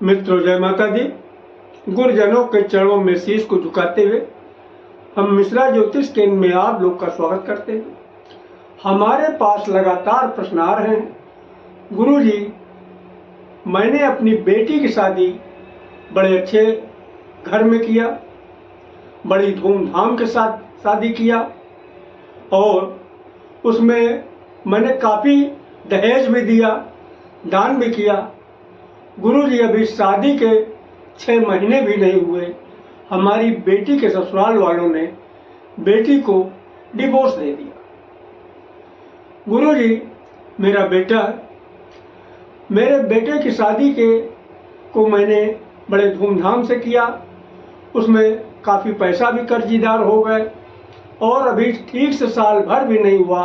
मित्रों, जय माता दी। गुरुजनों के चरणों में शीश को झुकाते हुए हम मिश्रा ज्योतिष केंद्र में आप लोग का स्वागत करते हैं। हमारे पास लगातार प्रश्न आ रहे हैं। गुरुजी, मैंने अपनी बेटी की शादी बड़े अच्छे घर में किया, बड़ी धूमधाम के साथ शादी किया और उसमें मैंने काफ़ी दहेज भी दिया, दान भी किया। गुरुजी, अभी शादी के 6 महीने भी नहीं हुए, हमारी बेटी के ससुराल वालों ने बेटी को डिवोर्स दे दिया। गुरुजी, मेरा बेटा, मेरे बेटे की शादी को मैंने बड़े धूमधाम से किया, उसमें काफ़ी पैसा भी कर्जीदार हो गए और अभी ठीक से साल भर भी नहीं हुआ,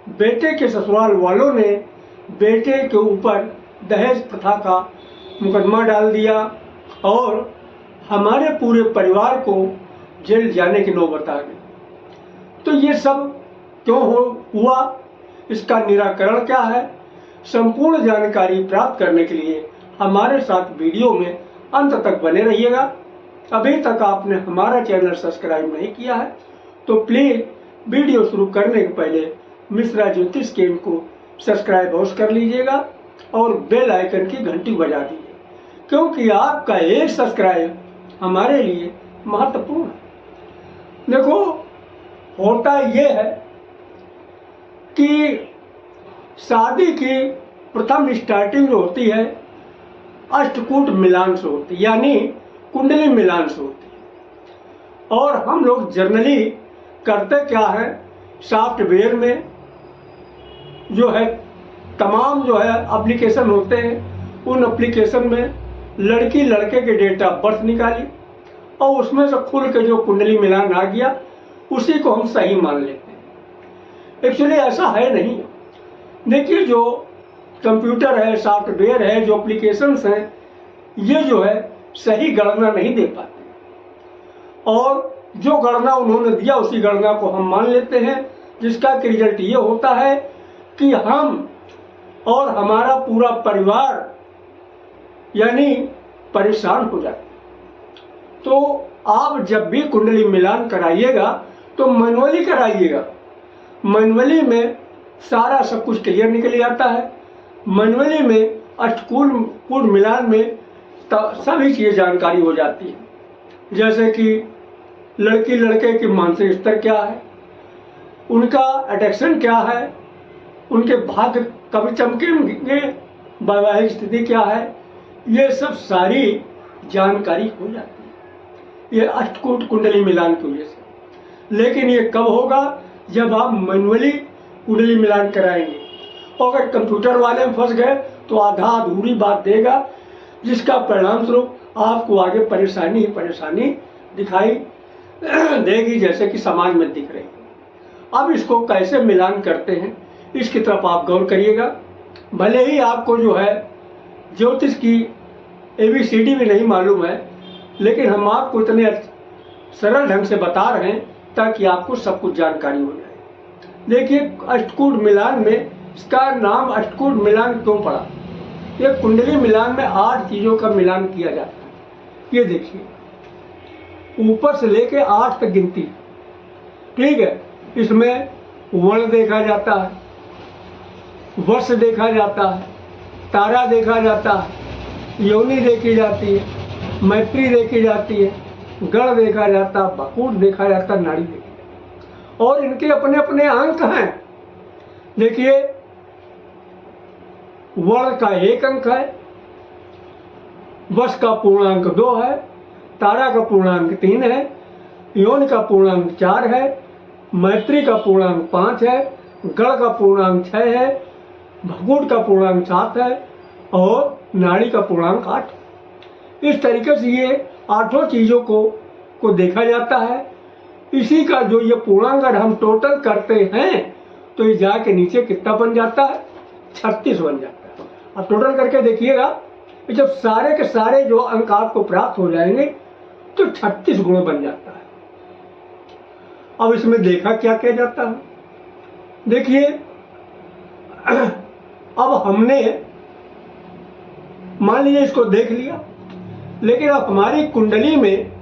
बेटे के ससुराल वालों ने बेटे के ऊपर दहेज प्रथा का मुकदमा डाल दिया और हमारे पूरे परिवार को जेल जाने की नौबत आ गई। तो ये सब क्यों हुआ, इसका निराकरण क्या है, संपूर्ण जानकारी प्राप्त करने के लिए हमारे साथ वीडियो में अंत तक बने रहिएगा। अभी तक आपने हमारा चैनल सब्सक्राइब नहीं किया है तो प्लीज़ वीडियो शुरू करने के पहले मिश्रा ज्योतिष केंद्र को सब्सक्राइब अवश्य कर लीजिएगा और बेल आइकन की घंटी बजा दीजिए, क्योंकि आपका एक सब्सक्राइब हमारे लिए महत्वपूर्ण है। देखो, होता ये है कि शादी की प्रथम स्टार्टिंग जो होती है अष्टकूट मिलान से होती है, यानी कुंडली मिलान से होती है। और हम लोग जनरली करते क्या है, सॉफ्टवेयर में जो है तमाम जो है एप्लीकेशन होते हैं, उन एप्लीकेशन में लड़की लड़के के डेट ऑफ बर्थ निकाली और उसमें से खुल के जो कुंडली मिलान आ गया उसी को हम सही मान लेते हैं। एक्चुअली ऐसा है नहीं। देखिए, जो कंप्यूटर है, सॉफ्टवेयर है, जो एप्लीकेशंस हैं, ये जो है सही गणना नहीं दे पाते और जो गणना उन्होंने दिया उसी गणना को हम मान लेते हैं, जिसका कि रिजल्ट ये होता है कि हम और हमारा पूरा परिवार यानी परेशान हो जाते हैं। तो आप जब भी कुंडली मिलान कराइएगा तो मैनुअली कराइएगा। मैनुअली में सारा सब कुछ क्लियर निकल आता है। मैनुअली में अष्टकूट मिलान में सभी चीज़ें जानकारी हो जाती है, जैसे कि लड़की लड़के की मानसिक स्तर क्या है, उनका अट्रैक्शन क्या है, उनके भाग्य कब चमकेंगे, वैवाहिक स्थिति क्या है, ये सब सारी जानकारी हो जाती है ये अष्टकूट कुंडली मिलान की वजह से। लेकिन ये कब होगा, जब आप मैनुअली कुंडली मिलान कराएंगे। और अगर कंप्यूटर वाले में फंस गए तो आधा अधूरी बात देगा, जिसका परिणाम स्वरूप आपको आगे परेशानी ही परेशानी दिखाई देगी, जैसे कि समाज में दिख रही है। अब इसको कैसे मिलान करते हैं, इसकी तरफ आप गौर करिएगा। भले ही आपको जो है ज्योतिष की ABCD भी नहीं मालूम है, लेकिन हम आपको इतने सरल ढंग से बता रहे हैं ताकि आपको सब कुछ जानकारी हो जाए। देखिए, अष्टकूट मिलान में इसका नाम अष्टकूट मिलान क्यों पड़ा। ये कुंडली मिलान में 8 चीज़ों का मिलान किया जाता है। ये देखिए, ऊपर से लेके 8 तक गिनती, ठीक है। इसमें वर्ण देखा जाता है, वर्ष देखा जाता है, तारा देखा जाता है, योनि देखी जाती है, मैत्री देखी जाती है, गण देखा जाता है, भकूट देखा जाता है, नाड़ी देखी जाती है। और इनके अपने अपने अंक हैं। देखिए, वर्ण का 1 अंक है, वर्ष का पूर्णांक 2 है, तारा का पूर्णांक 3 है, योनि का पूर्णांक 4 है, मैत्री का पूर्णांक 5 है, गण का पूर्णांक 6 है, भकूट का पूर्णांक 7 है और नाड़ी का पूर्णांक 8। इस तरीके से ये 8 चीज़ों को देखा जाता है। इसी का जो ये पूर्णांक अगर हम टोटल करते हैं तो ये जाके नीचे कितना बन जाता है, 36 बन जाता है। अब टोटल करके देखिएगा, जब सारे के सारे जो अंक आपको प्राप्त हो जाएंगे तो 36 गुण बन जाता है। अब इसमें देखा क्या किया जाता है। देखिए, अब हमने मान लीजिए इसको देख लिया, लेकिन अब हमारी कुंडली में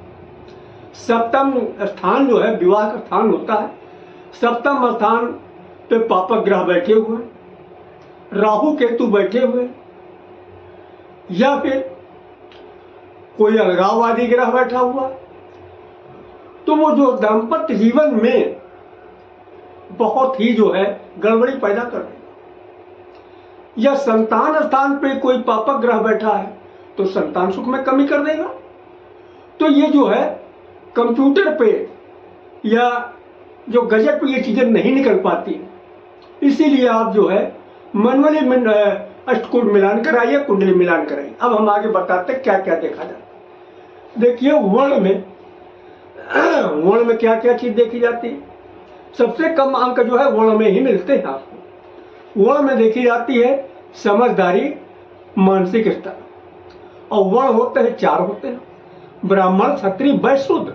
सप्तम स्थान जो है विवाह का स्थान होता है, सप्तम स्थान पे पापक ग्रह बैठे हुए, राहु केतु बैठे हुए, या फिर कोई अलगाववादी ग्रह बैठा हुआ, तो वो जो दाम्पत्य जीवन में बहुत ही जो है गड़बड़ी पैदा कर देगा। या संतान स्थान पे कोई पापक ग्रह बैठा है तो संतान सुख में कमी कर देगा। तो ये जो है कंप्यूटर पे या जो गजट पे ये चीजें नहीं निकल पाती, इसीलिए आप जो है मैनुअली अष्टकूट मिलान कराइए, कुंडली मिलान कराइए। अब हम आगे बताते हैं क्या क्या देखा जाता है। देखिए वर्ण में क्या क्या चीज देखी जाती है। सबसे कम अंक जो है वर्ण में ही मिलते हैं आपको। वर्ण में देखी जाती है समझदारी, मानसिक स्तर, और वर्ण होते हैं 4 होते हैं, ब्राह्मण, क्षत्रिय, वैश्य, शूद्र।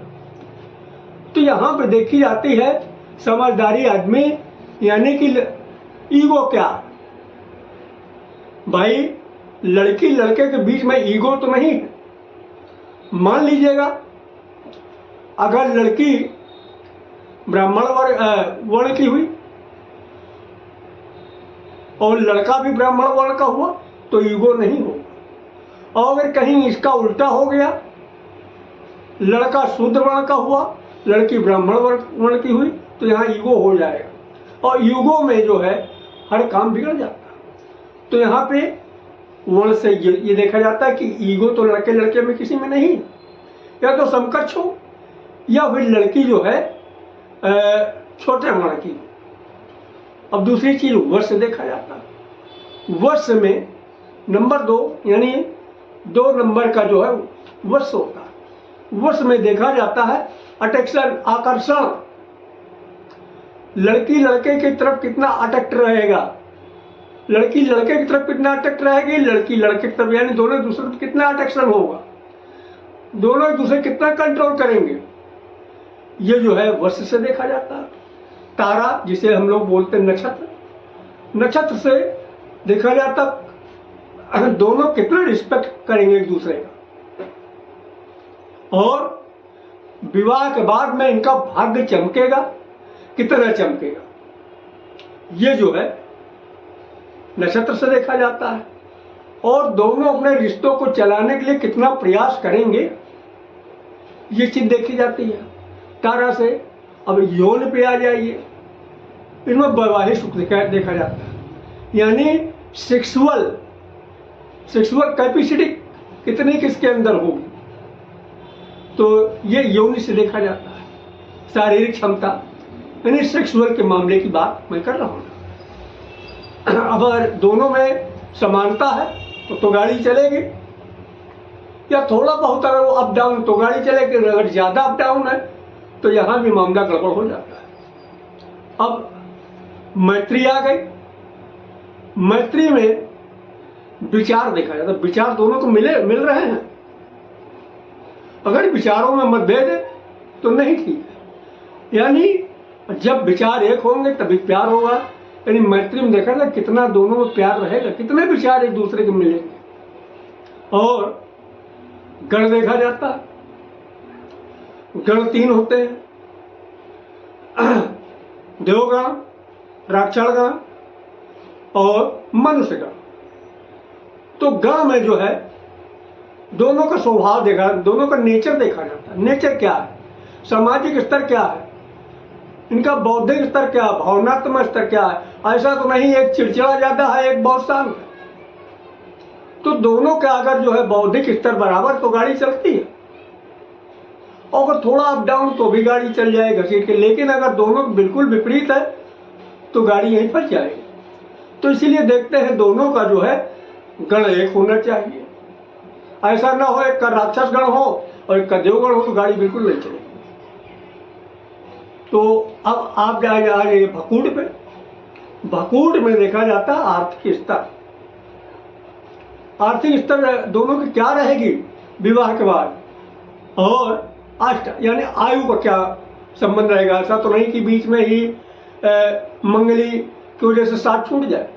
तो यहाँ पे देखी जाती है समझदारी आदमी, यानी कि ईगो क्या भाई, लड़की लड़के के बीच में ईगो तो नहीं है। मान लीजिएगा अगर लड़की ब्राह्मण वर्ण की हुई और लड़का भी ब्राह्मण वर्ण का हुआ तो ईगो नहीं होगा। और अगर कहीं इसका उल्टा हो गया, लड़का शूद्र वर्ण का हुआ, लड़की ब्राह्मण वर्ण की हुई, तो यहाँ ईगो हो जाएगा। और ईगो में जो है हर काम बिगड़ जाता है। तो यहाँ पे वर्ण से ये देखा जाता है कि ईगो तो लड़के लड़के में किसी में नहीं, या तो समकक्ष हो या फिर लड़की जो है छोटे वर्ण की। अब दूसरी चीज वर्ष देखा जाता है। वर्ष में नंबर 2 यानी 2 नंबर का जो है वर्ष होता है। वर्ष में देखा जाता है अट्रैक्शन, आकर्षण, लड़की लड़के की तरफ कितना अट्रैक्ट रहेगा, लड़की लड़के की तरफ कितना अट्रैक्ट रहेगी, लड़की लड़के की तरफ, यानी दोनों दूसरे तरफ कितना अट्रैक्शन होगा, दोनों एक दूसरे कितना कंट्रोल करेंगे, ये जो है वर्ष से देखा जाता है। तारा जिसे हम लोग बोलते हैं नक्षत्र, नक्षत्र से देखा जाता दोनों कितना रिस्पेक्ट करेंगे एक दूसरे का, और विवाह के बाद में इनका भाग्य चमकेगा, कितना चमकेगा, ये जो है नक्षत्र से देखा जाता है। और दोनों अपने रिश्तों को चलाने के लिए कितना प्रयास करेंगे, ये चीज देखी जाती है तारा से। अब यौन पे आ जाइए, इनमें वैवाहिक सुख देखा जाता है, यानी सेक्सुअल कैपेसिटी कितनी किसके अंदर होगी, तो ये यौन से देखा जाता है। शारीरिक क्षमता यानी सेक्सुअल के मामले की बात मैं कर रहा हूँ। अगर दोनों में समानता है तो गाड़ी चलेगी, या थोड़ा बहुत अगर वो अप डाउन तो गाड़ी चलेगी, अगर ज्यादा अप डाउन है तो यहाँ भी मामला गड़बड़ हो जाता है। अब मैत्री आ गई। मैत्री में विचार देखा जाता है, विचार दोनों को मिल रहे हैं। अगर विचारों में मतभेद है तो नहीं ठीक है, यानी जब विचार एक होंगे तभी प्यार होगा। यानी मैत्री में देखा जाए कितना दोनों में प्यार रहेगा, कितने विचार एक दूसरे के मिलेंगे। और गण देखा जाता है, गण 3 होते हैं, देवगण, राक्षसगण और मनुष्यगण। तो गण में जो है दोनों का स्वभाव देखा, दोनों का नेचर देखा जाता है। नेचर क्या है, सामाजिक स्तर क्या है, इनका बौद्धिक स्तर क्या है, भावनात्मक स्तर क्या है। ऐसा तो नहीं एक चिड़चिड़ा जाता है, एक बहुत शांत है। तो दोनों का अगर जो है बौद्धिक स्तर बराबर तो गाड़ी चलती है, और अगर थोड़ा अप डाउन तो भी गाड़ी चल जाए घसीट के। लेकिन अगर दोनों बिल्कुल विपरीत है तो गाड़ी यहीं फंस जाएगी। तो इसीलिए देखते हैं दोनों का जो है गण एक होना चाहिए। ऐसा ना हो एक का राक्षस गण हो और एक का देवगण हो तो गाड़ी बिल्कुल नहीं चलेगी। तो अब आप जाइए भकूड़ पे। भकूड़ में देखा जाता है आर्थिक स्तर। आर्थिक स्तर दोनों की क्या रहेगी विवाह के बाद, और अष्ट यानी आयु का क्या संबंध रहेगा। ऐसा तो नहीं कि बीच में ही मंगली की वजह से साथ छूट जाए।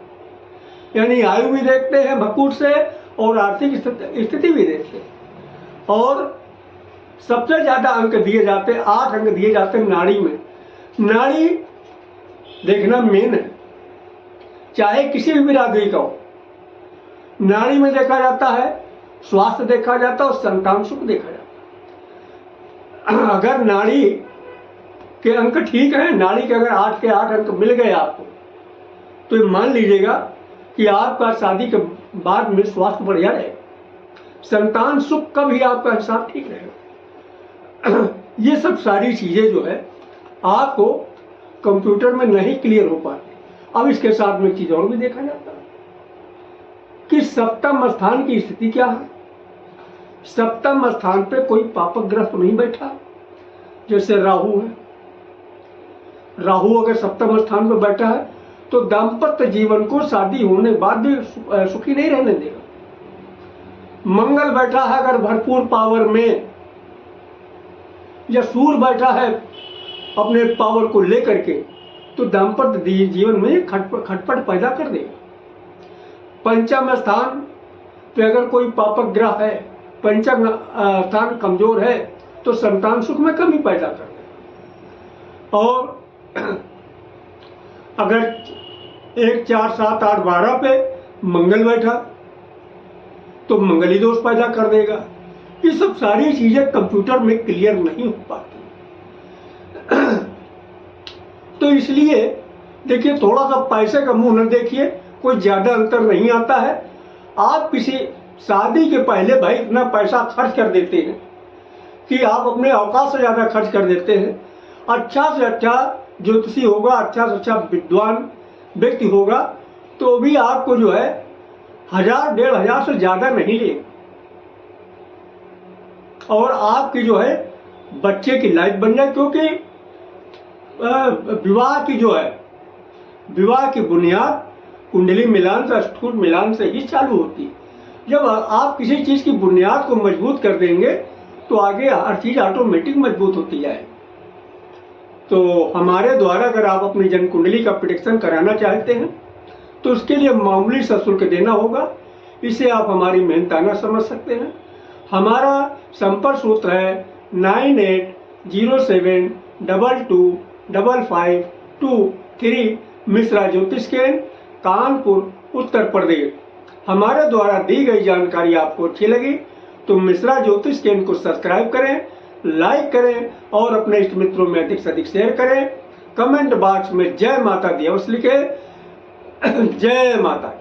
यानी आयु भी देखते हैं भकूट से, और आर्थिक स्थिति भी देखते हैं। और सबसे ज़्यादा अंक दिए जाते, 8 अंक दिए जाते हैं नाड़ी में। नाड़ी देखना मेन है, चाहे किसी भी बिरादरी का हो। नाड़ी में देखा जाता है, स्वास्थ्य देखा जाता है और संतान सुख देखा जाता है। अगर नाड़ी के अंक ठीक है, नाड़ी के अगर 8 के 8 अंक मिल गए आपको, तो ये मान लीजिएगा कि आपका शादी के बाद में स्वास्थ्य बढ़िया रहेगा, संतान सुख का भी आपका हिसाब ठीक रहेगा। ये सब सारी चीजें जो है आपको कंप्यूटर में नहीं क्लियर हो पाती। अब इसके साथ में एक चीज और भी देखा जाता है कि सप्तम स्थान की स्थिति क्या है। सप्तम स्थान पे कोई पापक ग्रह तो नहीं बैठा, जैसे राहु है। राहु अगर सप्तम स्थान पे बैठा है तो दाम्पत्य जीवन को शादी होने बाद भी सुखी नहीं रहने देगा। मंगल बैठा है अगर भरपूर पावर में, या सूर्य बैठा है अपने पावर को लेकर के, तो दाम्पत्य जीवन में खटपट पैदा कर देगा। पंचम स्थान पे अगर कोई पापक ग्रह है, पंचम स्थान कमजोर है, तो संतान सुख में कमी पैदा कर देगा। और अगर 1, 4, 7, 8, 12 पे मंगल बैठा तो मंगली दोष पैदा कर देगा। ये सब सारी चीजें कंप्यूटर में क्लियर नहीं हो पाती। तो इसलिए देखिए, थोड़ा सा पैसे का मुंह न देखिए, कोई ज्यादा अंतर नहीं आता है। आप किसी शादी के पहले भाई इतना पैसा खर्च कर देते हैं कि आप अपने औकात से ज्यादा खर्च कर देते हैं। अच्छा से अच्छा ज्योतिषी होगा, अच्छा से अच्छा विद्वान व्यक्ति होगा, तो भी आपको जो है 1000, 1500 से ज्यादा नहीं लेगा। और आपकी जो है बच्चे की लाइफ बन जाए, क्योंकि विवाह की जो है, विवाह की बुनियाद कुंडली मिलान से, अष्टकूट मिलान से ही चालू होती है। जब आप किसी चीज की बुनियाद को मजबूत कर देंगे तो आगे हर चीज ऑटोमेटिक मजबूत होती जाएगी। तो हमारे द्वारा अगर आप अपनी जन्म कुंडली का प्रेडिक्शन कराना चाहते हैं तो उसके लिए मामूली सा शुल्क देना होगा। इसे आप हमारी मेहनताना समझ सकते हैं। हमारा संपर्क सूत्र है 9807225523 मिश्रा ज्योतिष केंद्र, कानपुर, उत्तर प्रदेश। हमारे द्वारा दी गई जानकारी आपको अच्छी लगी तो मिश्रा ज्योतिष केंद्र को सब्सक्राइब करें, लाइक करें और अपने इष्ट मित्रों में अधिक से अधिक शेयर करें। कमेंट बॉक्स में जय माता दी अवश्य लिखें। जय माता।